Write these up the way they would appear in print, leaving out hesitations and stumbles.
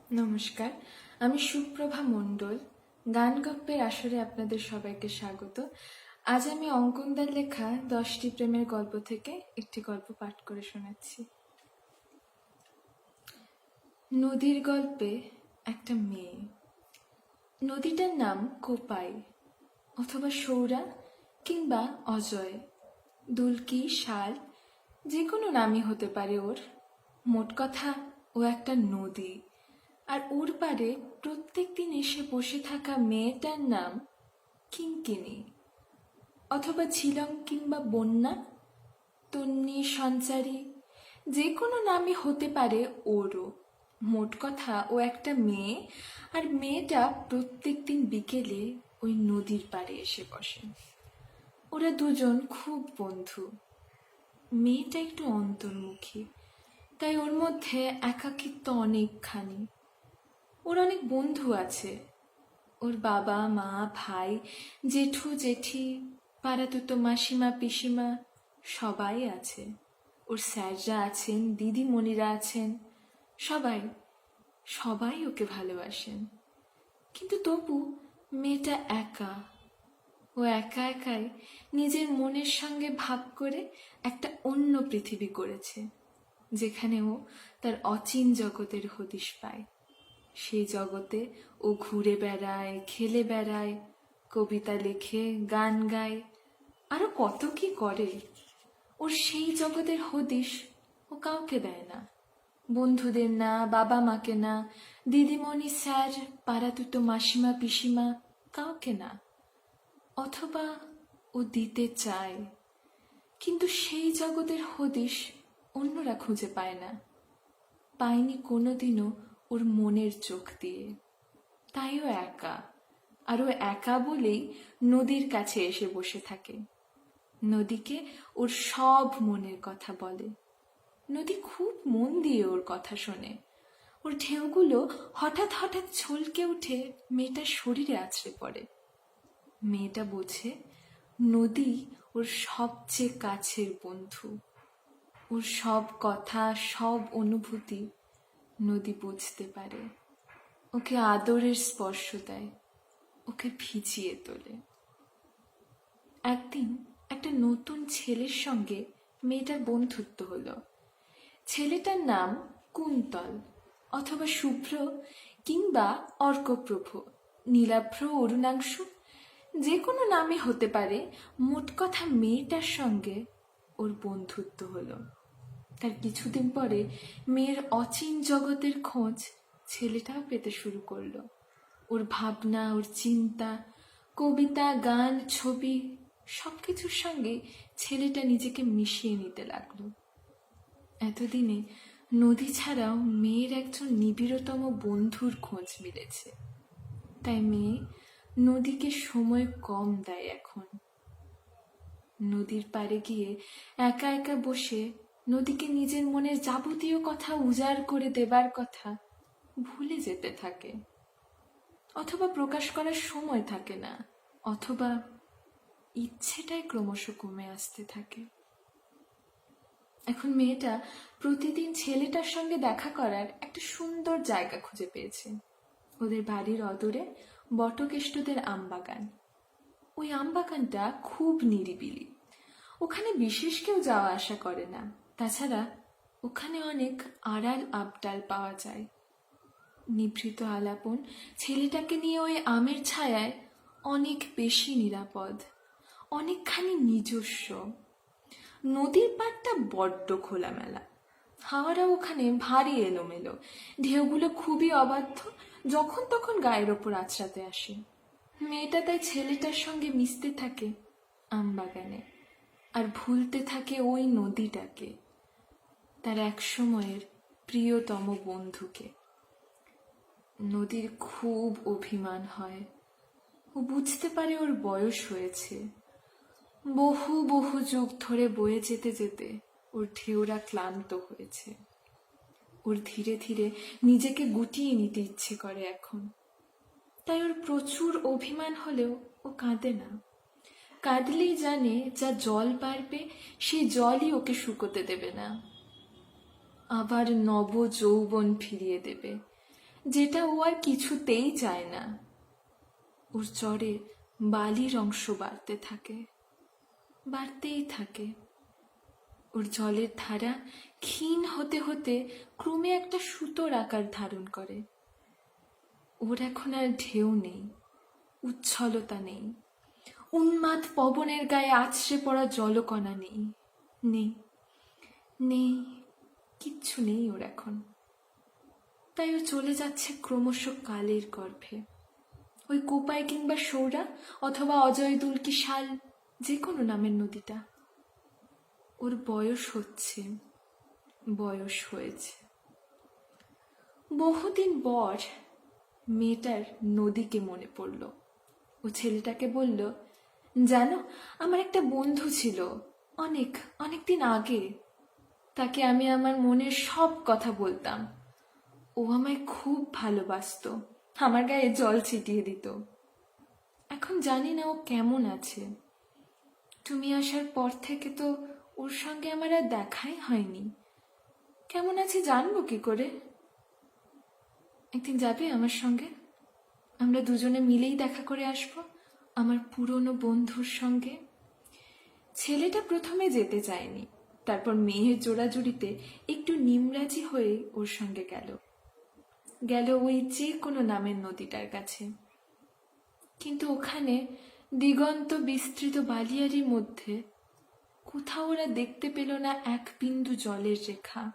নমস্কার, আমি সুপ্রভা মণ্ডল। গান গপ্পের আসরে আপনাদের সবাইকে স্বাগত। আজ আমি অঙ্কনদার লেখা 10টি প্রেমের গল্প থেকে একটি গল্প পাঠ করে শোনাচ্ছি। নদীর গল্পে একটা মেয়ে। নদীটার নাম কোপাই অথবা সৌরা কিংবা অজয়, দুলকি, শাল, যে কোনো নামই হতে পারে ওর। মোট কথা, ও একটা নদী, আর ওর পারে প্রত্যেক দিন এসে বসে থাকা মেয়েটার নাম কিঙ্কিনি অথবা ঝিলং কিংবা বন্যা, তন্নি, সঞ্চারী, যে কোনো নামই হতে পারে ওরও। মোট কথা, ও একটা মেয়ে, আর মেয়েটা প্রত্যেক দিন বিকেলে ওই নদীর পাড়ে এসে বসে। ওরা দুজন খুব বন্ধু। মেয়েটা একটু অন্তর্মুখী, তাই ওর মধ্যে একাকিত্ব অনেকখানি। ওর অনেক বন্ধু আছে। ওর বাবা, মা, ভাই, জেঠু, জেঠি, পাড়াতুতো মাসিমা, পিসিমা সবাই আছে। ওর স্যাররা আছেন, দিদিমণিরা আছেন, সবাই সবাই ওকে ভালোবাসেন। কিন্তু তবু মেয়েটা একা। ও একা একাই নিজের মনের সঙ্গে ভাগ করে একটা অন্য পৃথিবী করেছে, যেখানে ও তার অচিন জগতের হদিশ পায়। সেই জগতে ও ঘুরে বেড়ায়, খেলে বেড়ায়, কবিতা লেখে, গান গায়, আরো কত কি করে। ওর সেই জগতের হদিশ ও কাউকে দেয় না, বন্ধুদের না, বাবা মাকে না, দিদিমণি, স্যার, পাড়াতুতো মাসিমা, পিসিমা, কাউকে না। অথবা ও দিতে চায়, কিন্তু সেই জগতের হদিশ অন্যরা খুঁজে পায় না, পায়নি কোনোদিনও ওর মনের চোখ দিয়ে। তাই ও একা, আর ও একা বলেই নদীর কাছে এসে বসে থাকে। নদীকে ওর সব মনের কথা বলে। নদী খুব মন দিয়ে ওর কথা শোনে। ওর ঢেউগুলো হঠাৎ হঠাৎ ছলকে উঠে মেয়েটার শরীরে আছড়ে পড়ে। মেয়েটা বোঝে নদী ওর সবচেয়ে কাছের বন্ধু। ওর সব কথা, সব অনুভূতি নদী বুঝতে পারে। ওকে আদরের স্পর্শ দেয়, ওকে ভিজিয়ে তোলে। একদিন একটা নতুন ছেলের সঙ্গে মেয়েটার বন্ধুত্ব হলো। ছেলেটার নাম কুন্তল অথবা শুভ্র কিংবা অর্কপ্রভ, নীলাভ্র, অরুণাংশু, যে কোনো নামই হতে পারে। মোট কথা, মেয়েটার সঙ্গে ওর বন্ধুত্ব হলো। তার কিছুদিন পরে মেয়ের অচিন জগতের খোঁজ ছেলেটাও পেতে শুরু করলো। ওর ভাবনা, ওর চিন্তা, কবিতা, গান, ছবি, সবকিছুর সঙ্গে ছেলেটা নিজেকে মিশিয়ে নিতে লাগলো। এতদিনে নদী ছাড়াও মেয়ের একজন নিবিড়তম বন্ধুর খোঁজ মিলেছে। তাই মেয়ে নদীকে সময় কম দেয় এখন। নদীর পাড়ে গিয়ে একা একা বসে নদীকে নিজের মনের যাবতীয় কথা উজাড় করে দেবার কথা ভুলে যেতে থাকে, অথবা প্রকাশ করার সময় থাকে না, অথবা ইচ্ছেটাই ক্রমশ কমে আসতে থাকে। এখন মেয়েটা প্রতিদিন ছেলেটার সঙ্গে দেখা করার একটা সুন্দর জায়গা খুঁজে পেয়েছে। ওদের বাড়ির অদূরে বটকেষ্টদের আমবাগান। ওই আমবাগানটা খুব নিরিবিলি। ওখানে বিশেষ কেউ যাওয়া আসা করে না। তাছাড়া ওখানে অনেক আড়াল আবডাল পাওয়া যায়। নিভৃত আলাপন ছেলেটাকে নিয়ে ওই আমের ছায়ায় অনেক বেশি নিরাপদ, অনেকখানি নিজস্ব। নদীর পাড়টা বড্ড খোলামেলা। হাওয়াটা ওখানে ভারী এলোমেলো, ঢেউগুলো খুবই অবাধ্য, যখন তখন গায়ের ওপর আছড়াতে আসে। মেয়েটা তাই ছেলেটার সঙ্গে মিশতে থাকে আমবাগানে, আর ভুলতে থাকে ওই নদীটাকে, তার এক সময়ের প্রিয়তম বন্ধুকে। নদীর খুব অভিমান হয়। ও বুঝতে পারে ওর বয়স হয়েছে। বহু বহু যুগ ধরে বয়ে যেতে যেতে ওর ঢেউরা ক্লান্ত হয়েছে। ওর ধীরে ধীরে নিজেকে গুটিয়ে নিতে ইচ্ছে করে এখন। তাই ওর প্রচুর অভিমান হলেও ও কাঁদে না। কাঁদলেই জানে যা জল পারবে সেই জলই ওকে শুকোতে দেবে না, আবার নব যৌবন ফিরিয়ে দেবে। যেটা ও আর কিছুতেই চায় না। ওর চরে বালির অংশ বাড়তে থাকে, বাড়তেই থাকে। ওর জলের ধারা ক্ষীণ হতে হতে ক্রমে একটা সুতোর আকার ধারণ করে। ওর এখন আর ঢেউ নেই, উচ্ছলতা নেই, উন্মাদ পবনের গায়ে আছড়ে পড়া জলকণা নেই, নেই নেই, কিচ্ছু নেই ওর এখন। তাই ও চলে যাচ্ছে ক্রমশ কালের গর্ভে। ওই কোপাই কিংবা সৌরা অথবা অজয় দুলকি শাল, যে কোনো নামের নদীটা। ওর বয়স হচ্ছে, বয়স হয়েছে। বহুদিন পর মেয়েটার নদীকে মনে পড়ল। ও ছেলেটাকে বলল, জানো, আমার একটা বন্ধু ছিল, অনেক অনেক দিন আগে। তাকে আমি আমার মনের সব কথা বলতাম। ও আমায় খুব ভালোবাসতো, আমার গায়ে জল ছিটিয়ে দিত। এখন জানি না ও কেমন আছে। তুমি আসার পর থেকে তো ওর সঙ্গে আমার আর দেখাই হয়নি। কেমন আছে জানবো কি করে? একদিন যাবে আমার সঙ্গে? আমরা দুজনে মিলেই দেখা করে আসবো আমার পুরনো বন্ধুর সঙ্গে। ছেলেটা প্রথমে যেতে চায়নি, তারপর মেয়ের জোড়াজুড়িতে একটু নিমরাজি হয়ে ওর সঙ্গে গেল। গেল ওই যে কোনো নামের নদীটার কাছে। কিন্তু ওখানে দিগন্ত বিস্তৃত বালিয়ারির মধ্যে কোথাও ওরা দেখতে পেল না এক বিন্দু জলের রেখা।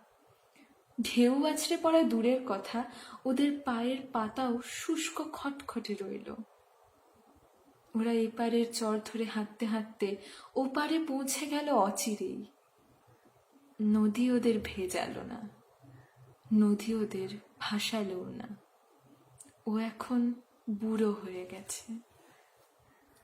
ঢেউ আছড়ে পড়া দূরের কথা, ওদের পায়ের পাতাও শুষ্ক খটখটে রইল। ওরা এপারের চর ধরে হাঁটতে হাঁটতে ওপারে পৌঁছে গেল অচিরেই। নদী ওদের ভেজালো না, নদী ওদের ভাসালো না। ও এখন বুড়ো হয়ে গেছে।